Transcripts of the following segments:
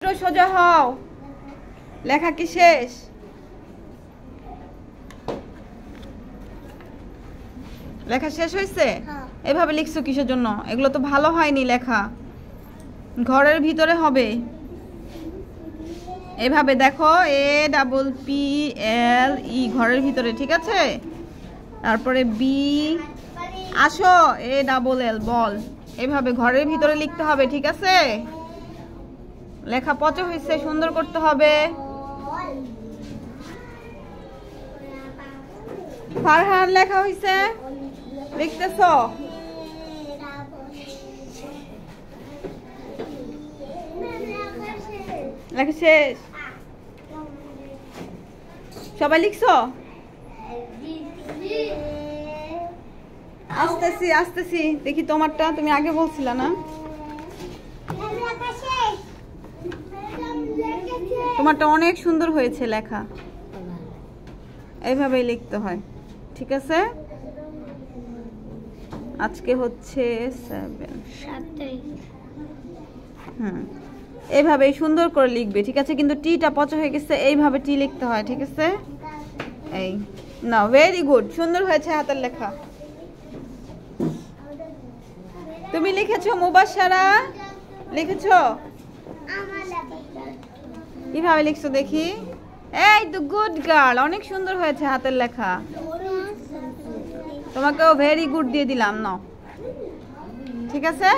সোজা হও। লেখা কি শেষ? লেখা শেষ হয়েছে? এভাবে লিখছো কিসের জন্য? এগুলো তো ভালো হয়নি লেখা। ঘরের ভিতরে হবে এভাবে, দেখো APPLE ঘরের ভিতরে, ঠিক আছে? তারপরে বি, আসো ALL বল, এভাবে ঘরের ভিতরে লিখতে হবে, ঠিক আছে? লেখা পচা হয়েছে, সুন্দর করতে হবে। ফারহান লেখা হয়েছে, লিখতেছ? লেখা শেষ? সবাই লিখছো? আসতেছি আসতেছি, দেখি তোমারটা। তুমি আগে বলছিলা না? তোমারটা অনেক সুন্দর হয়েছে লেখা। এইভাবেই লিখতে হয়, ঠিক আছে? আজকে হচ্ছে 7 এইভাবেই সুন্দর করে লিখবে, ঠিক আছে? কিন্তু টিটা পচা হয়ে গেছে, এইভাবে টি লিখতে হয়, ঠিক আছে? এই না, ভেরি গুড, সুন্দর হয়েছে হাতের লেখা। তুমি লিখেছো মুবাশশারা? লিখেছো? কিভাবে লিখছো দেখি? এই তো গুড গার্ল, অনেক সুন্দর হয়েছে হাতের লেখা। তোমাকেও ভেরি গুড দিয়ে দিলাম, নাও, ঠিক আছে?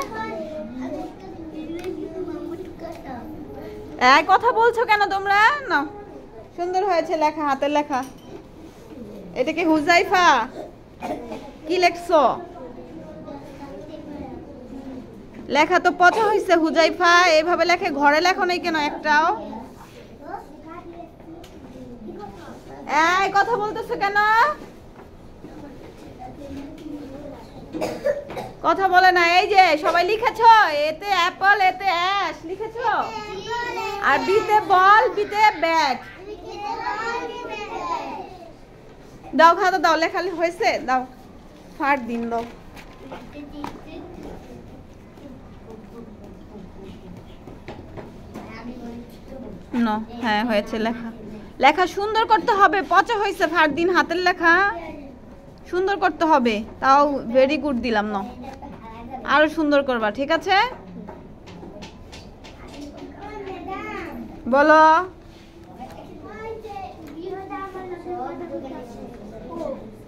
এই কথা বলছো কেন তোমরা? নাও, সুন্দর হয়েছে লেখা, হাতের লেখা। এটা কি হুজাইফা? কি লেখছো? লেখা তো পচা হয়েছে হুজাইফা। এইভাবে লেখে, ঘরে লেখো নাই কেন একটাও? এই কথা বলতেছো কেন? কথা বলে না। এই যে সবাই লিখেছো, এতে অ্যাপল, এতে অ্যাশ লিখেছো, আর বিতে বল, বিতে ব্যাট। দাও খাতা দাও, লেখা হয়েছে, দাও, ফাট দিন দাও। নো, হ্যাঁ হয়েছে লেখা। লেখা সুন্দর করতে হবে, পচা হয়েছে ফাট দিন হাতের লেখা, সুন্দর করতে হবে। তাও ভেরি গুড দিলাম, না আরো সুন্দর করবা, ঠিক আছে? বলো।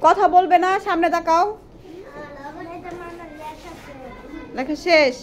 কথা বলবে না, সামনে তাকাও। লেখা শেষ?